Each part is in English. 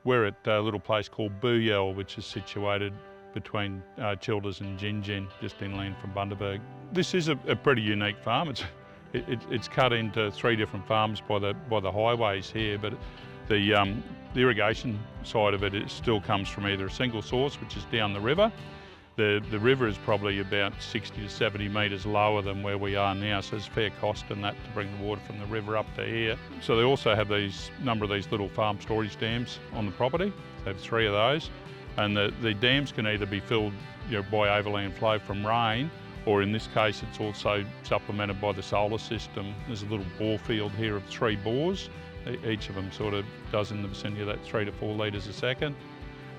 We're at a little place called Booyal, which is situated between Childers and Gin, just inland from Bundaberg. This is a pretty unique farm. It's cut into 3 different farms by the highways here, but the irrigation side of it still comes from either a single source, which is down the river. The river is probably about 60 to 70 metres lower than where we are now, so there's fair cost in that to bring the water from the river up to here. So they also have number of these little farm storage dams on the property. They have 3 of those, and the dams can either be filled by overland flow from rain, or in this case it's also supplemented by the solar system. There's a little bore field here of 3 bores. Each of them sort of does in the vicinity of that 3 to 4 litres a second,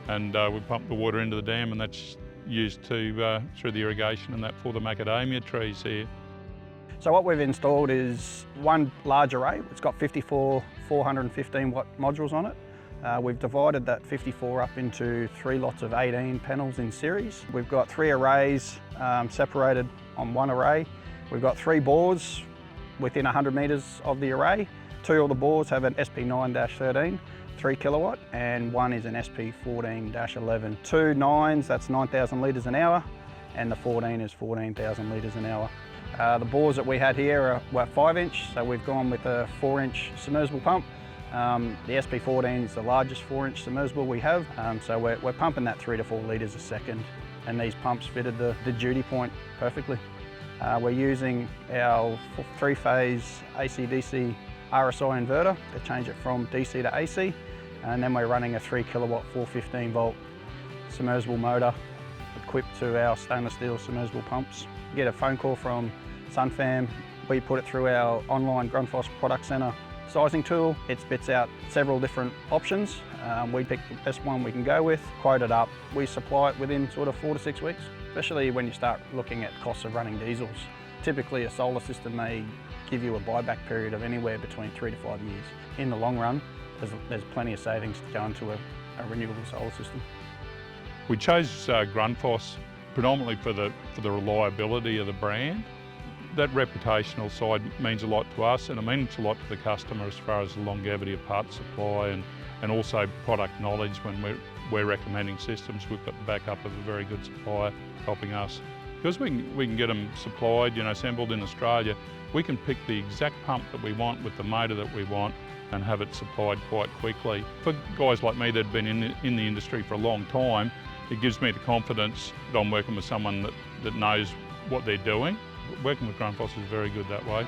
and we pump the water into the dam, and that's used through the irrigation and that for the macadamia trees here. So what we've installed is one large array. It's got 54 415 watt modules on it. We've divided that 54 up into 3 lots of 18 panels in series. We've got 3 arrays separated on one array. We've got 3 bores within 100 metres of the array. 2 of the bores have an SP9-13, 3 kilowatt, and 1 is an SP14-11. 2 9s, that's 9,000 litres an hour, and the 14 is 14,000 litres an hour. The bores that we had here were 5-inch, so we've gone with a 4-inch submersible pump. The SP14 is the largest 4-inch submersible we have, so we're pumping that 3 to 4 litres a second, and these pumps fitted the duty point perfectly. We're using our 3-phase AC/DC RSI inverter to change it from DC to AC, and then we're running a 3 kilowatt 415 volt submersible motor equipped to our stainless steel submersible pumps. We get a phone call from Sunfam. We put it through our online Grundfos product centre sizing tool. It spits out several different options. We pick the best one we can go with, quote it up. We supply it within sort of 4 to 6 weeks, especially when you start looking at costs of running diesels. Typically a solar system may give you a buyback period of anywhere between 3 to 5 years. In the long run, there's plenty of savings to go into a renewable solar system. We chose Grundfos predominantly for the reliability of the brand. That reputational side means a lot to us, and it means a lot to the customer as far as the longevity of parts supply and also product knowledge. When we're recommending systems, we've got the backup of a very good supplier helping us. Because we can get them supplied, assembled in Australia, we can pick the exact pump that we want with the motor that we want and have it supplied quite quickly. For guys like me that have been in the industry for a long time, it gives me the confidence that I'm working with someone that knows what they're doing. Working with Grundfos is very good that way.